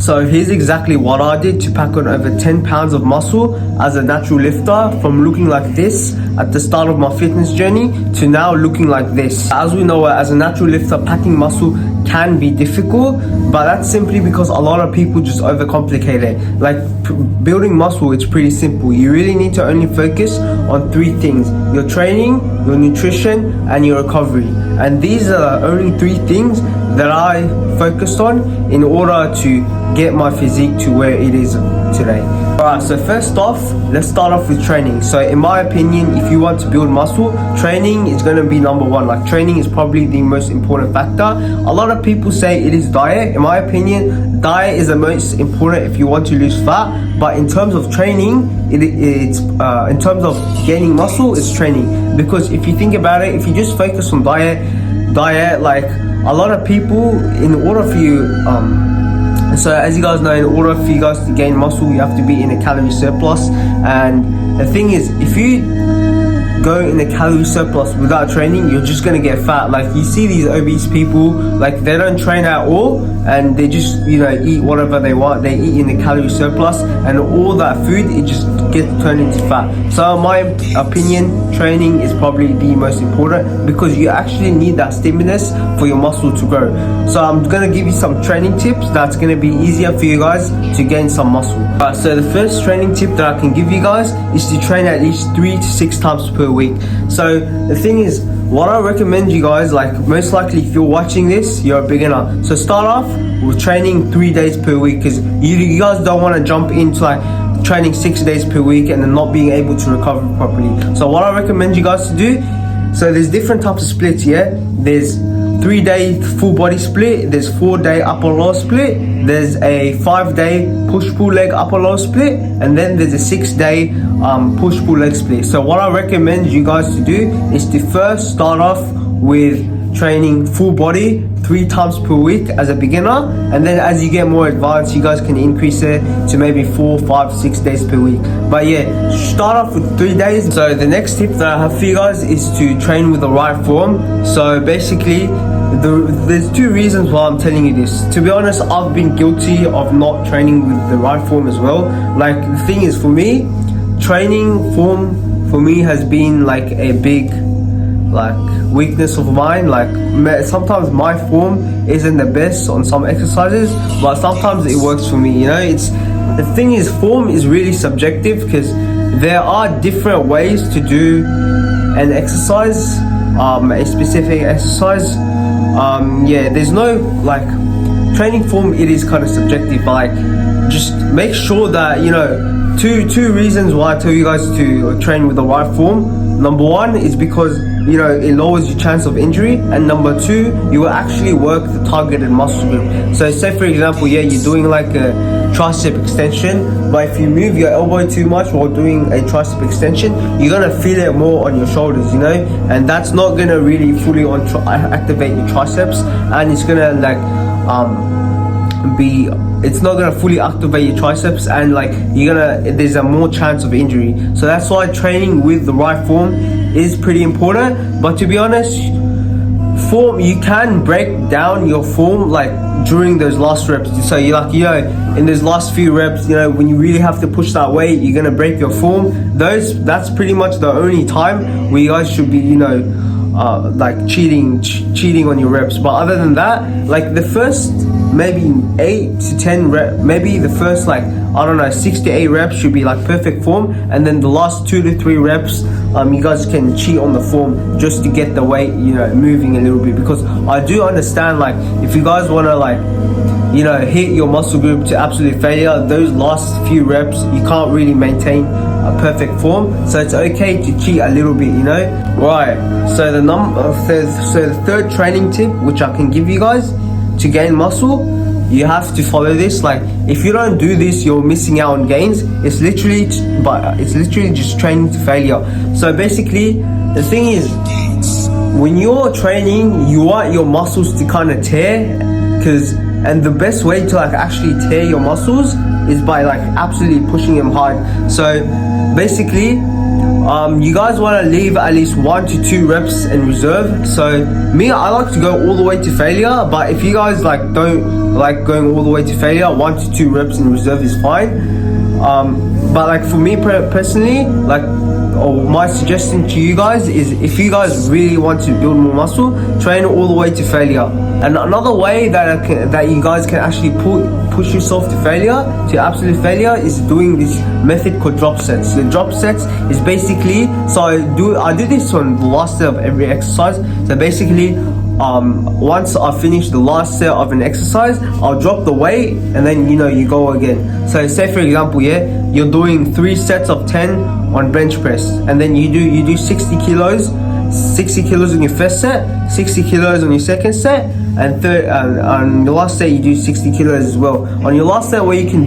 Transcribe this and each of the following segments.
So here's exactly what I did to pack on over 10 pounds of muscle as a natural lifter, from looking like this at the start of my fitness journey to now looking like this. As we know, as a natural lifter, packing muscle can be difficult, but that's simply because a lot of people just overcomplicate it. Like building muscle, it's pretty simple. You really need to only focus on 3 things: your training, your nutrition, and your recovery. And these are only 3 things that I focused on in order to get my physique to where it is today. Alright, so first off, let's start off with training. So in my opinion, if you want to build muscle, training is going to be number 1. Like training is probably the most important factor. A lot of people say it is diet. In my opinion, diet is the most important if you want to lose fat. But in terms of training, it's in terms of gaining muscle, it's training. Because if you think about it, if you just focus on diet, like a lot of people, in order for you so as you guys know, in order for you guys to gain muscle, you have to be in a calorie surplus. And the thing is, if you go in a calorie surplus without training, you're just gonna get fat. Like you see these obese people, like they don't train at all and they just, eat whatever they want. They eat in a calorie surplus, and all that food, it just gets turned into fat. So in my opinion, training is probably the most important, because you actually need that stimulus for your muscle to grow. So I'm gonna give you some training tips that's gonna be easier for you guys to gain some muscle. So the first training tip that I can give you guys is to train at least 3 to 6 times per week. So the thing is, what I recommend you guys, like most likely if you're watching this, you're a beginner. So start off with training 3 days per week, because you guys don't want to jump into like training 6 days per week and then not being able to recover properly. So what I recommend you guys to do, so there's different types of splits, yeah? There's 3-day full body split, there's 4-day upper lower split, there's a 5-day push-pull leg upper lower split, and then there's a 6-day push-pull leg split. So what I recommend you guys to do is to first start off with training full body 3 times per week as a beginner, and then as you get more advanced, you guys can increase it to maybe 4, 5, 6 days per week. But yeah, start off with 3 days. So the next tip that I have for you guys is to train with the right form. So basically, there's 2 reasons why I'm telling you this. To be honest, I've been guilty of not training with the right form as well. Like the thing is, for me, training form for me has been like a big weakness of mine. Like sometimes my form isn't the best on some exercises, but sometimes it works for me. It's the thing is, form is really subjective, because there are different ways to do an exercise, a specific exercise. There's no training form, it is kind of subjective, but just make sure that two reasons why I tell you guys to train with the right form. Number 1 is because it lowers your chance of injury, and number 2, you will actually work the targeted muscle group. So say for example, you're doing like a tricep extension, but if you move your elbow too much while doing a tricep extension, you're gonna feel it more on your shoulders, and that's not gonna really fully activate your triceps, and it's gonna it's not gonna fully activate your triceps, and there's a more chance of injury. So that's why training with the right form is pretty important. But to be honest, form, you can break down your form during those last reps. So in those last few reps, when you really have to push that weight, you're gonna break your form. That's pretty much the only time where you guys should be cheating on your reps. But other than that, the first maybe 8 to 10 reps, maybe the first 6 to 8 reps should be perfect form, and then the last 2 to 3 reps you guys can cheat on the form just to get the weight moving a little bit. Because I do understand, if you guys want to hit your muscle group to absolute failure, those last few reps you can't really maintain a perfect form, so it's okay to cheat a little bit, Right, so the third training tip which I can give you guys to gain muscle, you have to follow this. If you don't do this, you're missing out on gains. It's literally just training to failure. So basically, the thing is, when you're training, you want your muscles to kind of tear, and the best way to actually tear your muscles is by absolutely pushing them hard. So basically, you guys want to leave at least 1 to 2 reps in reserve. So me, I like to go all the way to failure, but if you guys like don't like going all the way to failure, 1 to 2 reps in reserve is fine. But like for me personally, like, or my suggestion to you guys is, if you guys really want to build more muscle, train all the way to failure. And another way that you guys can actually push yourself to failure, to absolute failure, is doing this method called drop sets. The drop sets is basically, so I do this on the last set of every exercise. So basically, once I finish the last set of an exercise, I'll drop the weight and then you go again. So say for example, you're doing 3 sets of 10 on bench press, and then you do 60 kilos on your first set, 60 kilos on your second set, and on your last set you do 60 kilos as well. On your last set, what you can,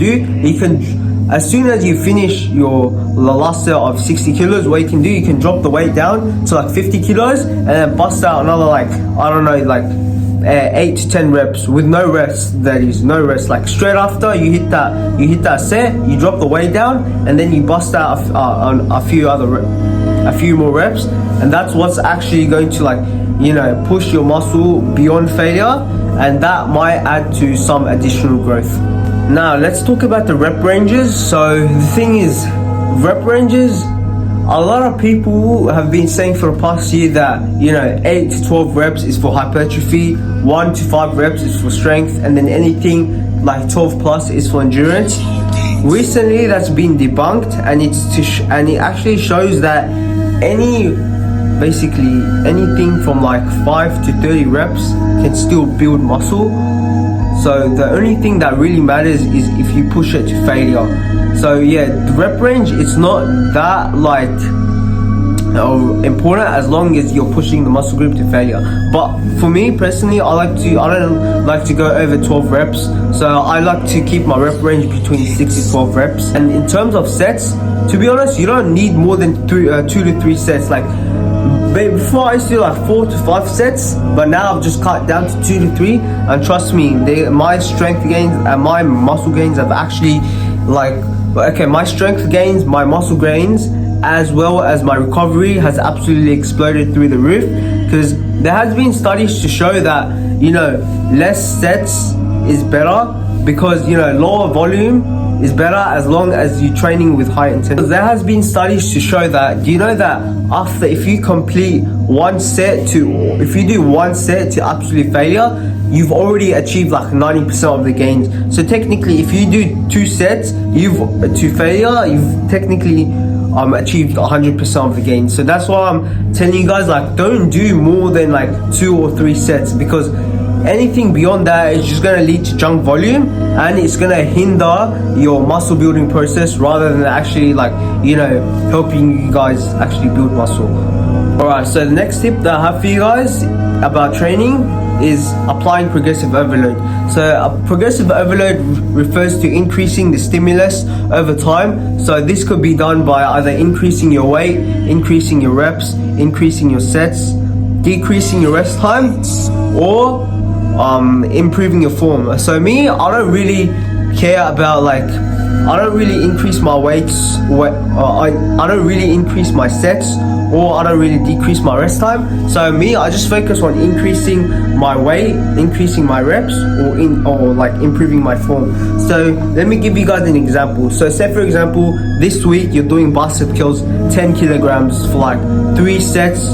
as soon as you finish the last set of 60 kilos, what you can drop the weight down to like 50 kilos and then bust out another, like, I don't know, like 8 to 10 reps with no rest. That is, no rest. Like straight after you hit that set, you drop the weight down and then you bust out a few more reps, and that's what's actually going to, like, push your muscle beyond failure, and that might add to some additional growth. Now let's talk about the rep ranges. So the thing is, rep ranges, a lot of people have been saying for the past year that 8 to 12 reps is for hypertrophy, 1 to 5 reps is for strength, and then anything like 12 plus is for endurance. Recently that's been debunked, and it actually shows that basically anything from like 5 to 30 reps can still build muscle. So the only thing that really matters is if you push it to failure. So yeah, the rep range, it's not that like important as long as you're pushing the muscle group to failure. But for me personally, I don't like to go over 12 reps. So I like to keep my rep range between 6 to 12 reps. And in terms of sets, to be honest, you don't need more than 2 to 3 sets. Like before I used to do like 4 to 5 sets, but now I've just cut down to 2 to 3. And trust me, my strength gains and my muscle gains have actually my strength gains, my muscle gains, as well as my recovery has absolutely exploded through the roof. Because there has been studies to show that less sets is better, because lower volume is better as long as you're training with high intensity. There has been studies to show that, that if you complete if you do 1 set to absolute failure, you've already achieved like 90% of the gains. So technically, if you do 2 sets to failure, you've technically achieved 100% of the gains. So that's why I'm telling you guys, like, don't do more than like 2 or 3 sets, because anything beyond that is just going to lead to junk volume, and it's going to hinder your muscle building process rather than actually helping you guys actually build muscle. Alright, so the next tip that I have for you guys about training is applying progressive overload. So progressive overload refers to increasing the stimulus over time. So this could be done by either increasing your weight, increasing your reps, increasing your sets, decreasing your rest time, or improving your form. So me, I don't really care about I don't really increase my weights, I don't really increase my sets, or I don't really decrease my rest time. So me, I just focus on increasing my weight, increasing my reps, or improving my form. So let me give you guys an example. So say for example, this week you're doing bicep curls 10 kilograms for like 3 sets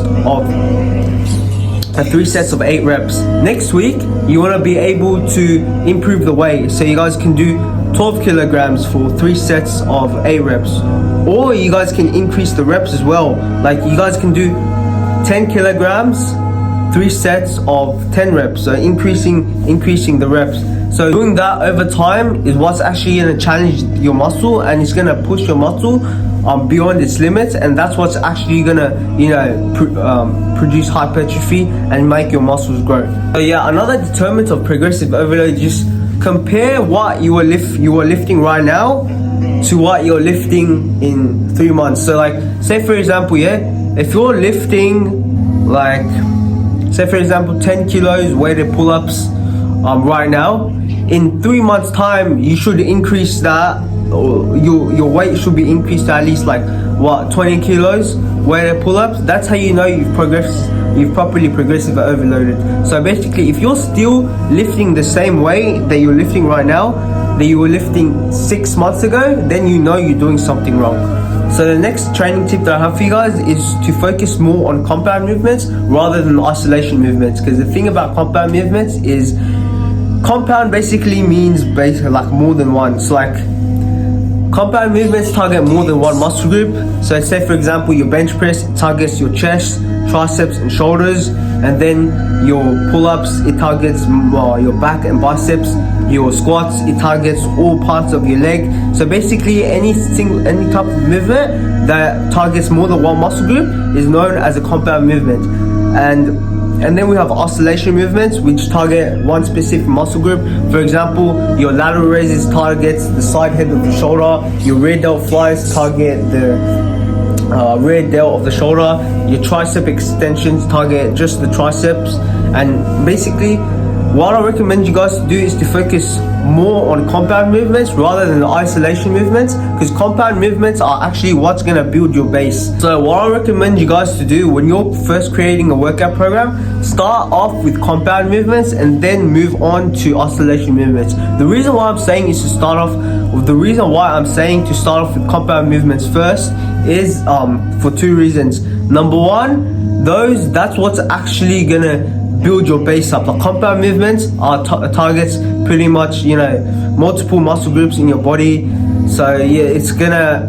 of 8 reps. Next week you want to be able to improve the weight, so you guys can do 12 kilograms for 3 sets of 8 reps, or you guys can increase the reps as well. Like you guys can do 10 kilograms 3 sets of 10 reps, so increasing the reps. So doing that over time is what's actually going to challenge your muscle, and it's going to push your muscle beyond its limits, and that's what's actually going to produce hypertrophy and make your muscles grow. So yeah, another determinant of progressive overload, just compare what you are lifting right now to what you're lifting in 3 months. So like, say for example, if you're lifting say for example 10 kilos weighted pull-ups right now, in 3 months time you should increase that, or your weight should be increased to at least like what, 20 kilos weighted pull-ups, that's how you know you've properly progressive overloaded. So basically, if you're still lifting the same weight that you're lifting right now, that you were lifting 6 months ago, then you know you're doing something wrong. So the next training tip that I have for you guys is to focus more on compound movements rather than isolation movements. Because the thing about compound movements is compound basically means like more than one. So like compound movements target more than one muscle group. So say for example your bench press targets your chest, triceps and shoulders, and then your pull-ups, it targets your back and biceps. Your squats, it targets all parts of your leg. So basically any type of movement that targets more than one muscle group is known as a compound movement. And then we have oscillation movements, which target one specific muscle group. For example, your lateral raises targets the side head of the shoulder. Your rear delt flies target the rear delt of the shoulder. Your tricep extensions target just the triceps. And basically, what I recommend you guys to do is to focus more on compound movements rather than the isolation movements, because compound movements are actually what's going to build your base. So what I recommend you guys to do when you're first creating a workout program, start off with compound movements and then move on to oscillation movements. The reason why I'm saying to start off with compound movements first is for two reasons. Number one, that's what's actually gonna build your base up. Like compound movements are targets pretty much, multiple muscle groups in your body. So yeah, it's gonna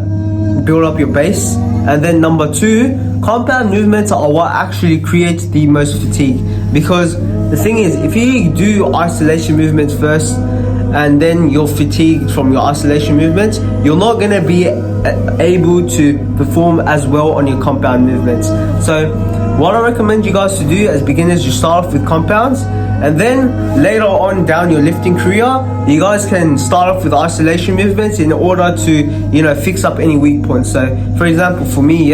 build up your base. And then number two, compound movements are what actually creates the most fatigue. Because the thing is, if you do isolation movements first and then you're fatigued from your isolation movements, you're not gonna be able to perform as well on your compound movements. So what I recommend you guys to do as beginners, you start off with compounds, and then later on down your lifting career, you guys can start off with isolation movements in order to, fix up any weak points. So for example, for me,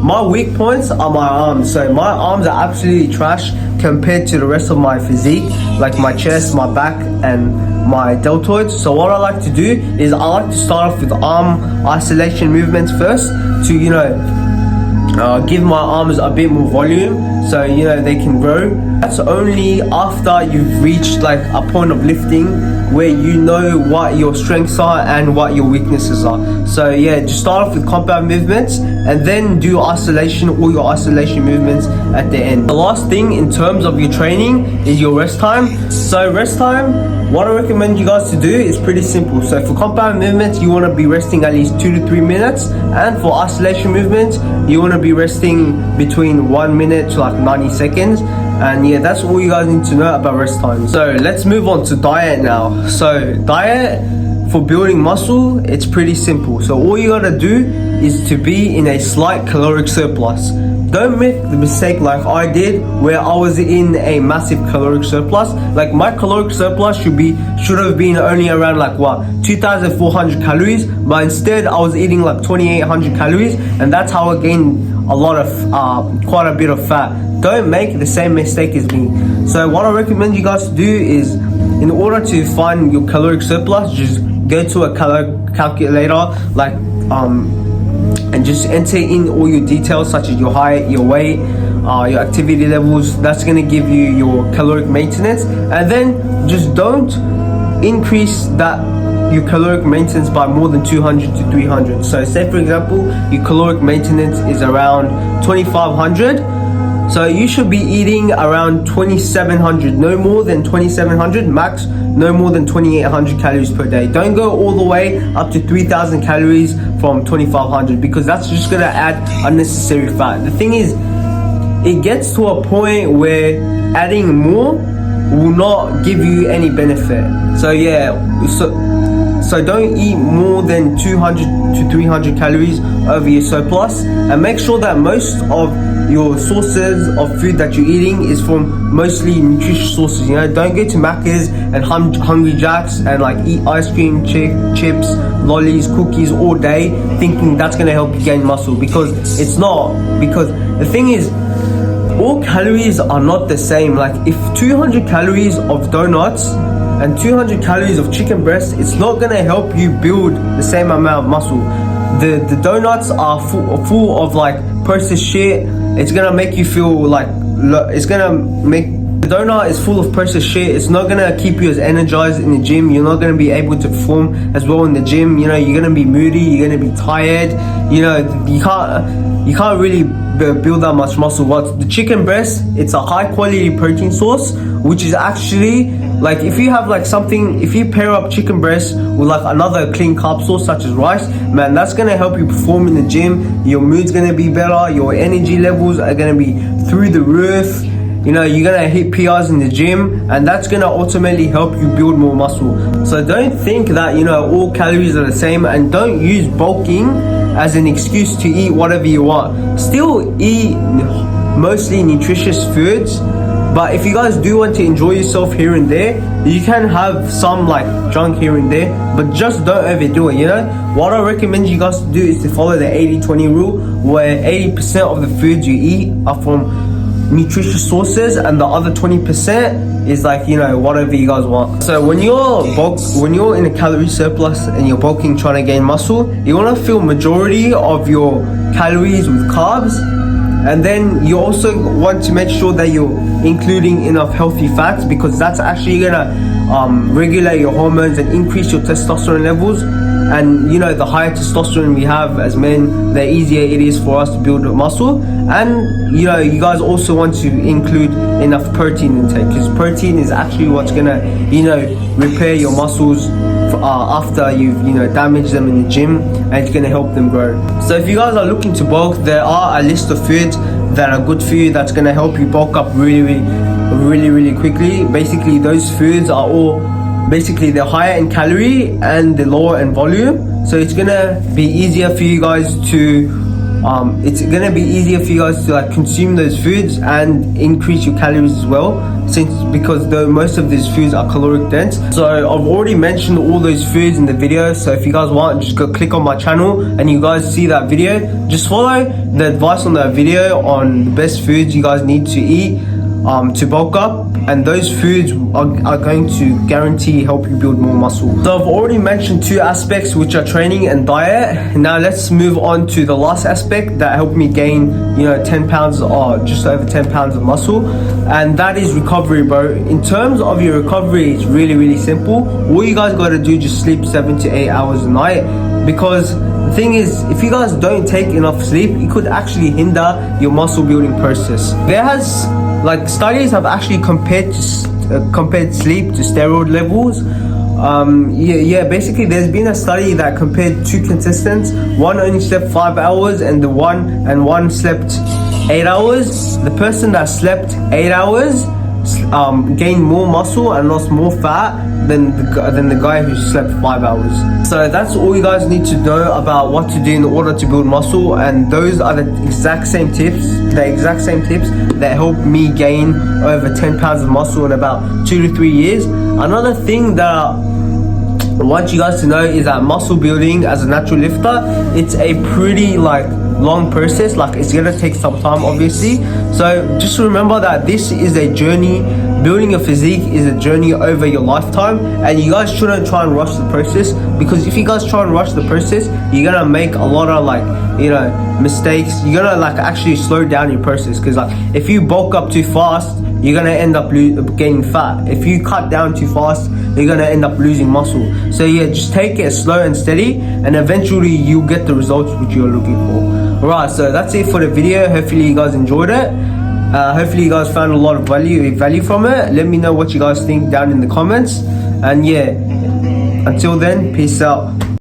my weak points are my arms. So my arms are absolutely trash compared to the rest of my physique, like my chest, my back, and my deltoids. So what I like to do is I like to start off with arm isolation movements first to, give my arms a bit more volume so they can grow. That's only after you've reached like a point of lifting where you know what your strengths are and what your weaknesses are. So yeah, just start off with compound movements and then do all your isolation movements at the end. The last thing in terms of your training is your rest time. So rest time, what I recommend you guys to do is pretty simple. So for compound movements, you want to be resting at least 2 to 3 minutes, and for isolation movements, you want to be resting between 1 minute to like 90 seconds. And yeah, that's all you guys need to know about rest time. So let's move on to diet now. So diet for building muscle, it's pretty simple. So all you gotta do is to be in a slight caloric surplus. Don't make the mistake like I did, where I was in a massive caloric surplus. Like my caloric surplus should have been only around like 2,400 calories, but instead I was eating like 2,800 calories, and that's how I gained quite a bit of fat. Don't make the same mistake as me. So what I recommend you guys to do is, in order to find your caloric surplus, just go to a calculator, and just enter in all your details such as your height, your weight, your activity levels. That's going to give you your caloric maintenance. And then just don't increase your caloric maintenance by more than 200 to 300. So say for example, your caloric maintenance is around 2,500. So you should be eating around 2,700, no more than 2,700, max no more than 2,800 calories per day. Don't go all the way up to 3,000 calories from 2,500, because that's just gonna add unnecessary fat. The thing is, it gets to a point where adding more will not give you any benefit. So yeah, so don't eat more than 200 to 300 calories over your surplus, and make sure that most of your sources of food that you're eating is from mostly nutritious sources. Don't go to Macca's and Hungry Jacks and like eat ice cream, chips, lollies, cookies all day thinking that's gonna help you gain muscle, because it's not. Because the thing is, all calories are not the same. Like if 200 calories of donuts and 200 calories of chicken breast, it's not gonna help you build the same amount of muscle. the donuts are full of like processed shit. It's gonna make you feel like it's gonna make the donut is full of processed shit. It's not gonna keep you as energized in the gym. You're not gonna be able to perform as well in the gym. You know, you're gonna be moody. You're gonna be tired. You know, you can't really build that much muscle. But the chicken breast, it's a high quality protein source, which is actually like if you have like something, if you pair up chicken breast with like another clean carb source such as rice, man, that's gonna help you perform in the gym. Your mood's gonna be better. Your energy levels are gonna be through the roof. You know, you're gonna hit PRs in the gym, and that's gonna ultimately help you build more muscle. So don't think that, you know, all calories are the same, and don't use bulking as an excuse to eat whatever you want. Still eat mostly nutritious foods, but if you guys do want to enjoy yourself here and there, you can have some like junk here and there, but just don't overdo it. You know, what I recommend you guys to do is to follow the 80-20 rule, where 80% of the foods you eat are from nutritious sources, and the other 20% is like, you know, whatever you guys want. So when you're in a calorie surplus and you're bulking, trying to gain muscle, you want to fill majority of your calories with carbs, and then you also want to make sure that you're including enough healthy fats, because that's actually gonna regulate your hormones and increase your testosterone levels. And you know, the higher testosterone we have as men, the easier it is for us to build muscle. And you know, you guys also want to include enough protein intake, because protein is actually what's gonna, you know, repair your muscles after you've, you know, damaged them in the gym, and it's gonna help them grow. So if you guys are looking to bulk, there are a list of foods that are good for you, that's gonna help you bulk up really quickly. Basically, those foods are all they're higher in calorie and they're lower in volume, so it's gonna be easier for you guys to like consume those foods and increase your calories as well, because most of these foods are caloric dense. So I've already mentioned all those foods in the video, so if you guys want, just go click on my channel and you guys see that video. Just follow the advice on that video on the best foods you guys need to eat to bulk up, and those foods are going to guarantee help you build more muscle. So I've already mentioned two aspects, which are training and diet. Now let's move on to the last aspect that helped me gain, you know, 10 pounds or just over 10 pounds of muscle, and that is recovery, bro. In terms of your recovery, it's really simple. All you guys gotta do is just sleep 7 to 8 hours a night, because the thing is, if you guys don't take enough sleep, it could actually hinder your muscle building process. Like studies have actually compared sleep to steroid levels. Basically there's been a study that compared two contestants. One only slept 5 hours and one slept 8 hours. The person that slept 8 hours gained more muscle and lost more fat than the guy who slept 5 hours. So that's all you guys need to know about what to do in order to build muscle, and those are the exact same tips that helped me gain over 10 pounds of muscle in about 2 to 3 years. Another thing that I want you guys to know is that muscle building as a natural lifter, it's a pretty like long process. Like, it's gonna take some time, obviously. So just remember that this is a journey. Building a physique is a journey over your lifetime, and you guys shouldn't try and rush the process, because if you guys try and rush the process, you're gonna make a lot of like, you know, mistakes. You're gonna like actually slow down your process, because like if you bulk up too fast, you're gonna end up gaining fat. If you cut down too fast, you're gonna end up losing muscle. So yeah, just take it slow and steady, and eventually you'll get the results which you're looking for. Alright, so that's it for the video. Hopefully you guys enjoyed it. Hopefully you guys found a lot of value from it. Let me know what you guys think down in the comments. And yeah, until then, peace out.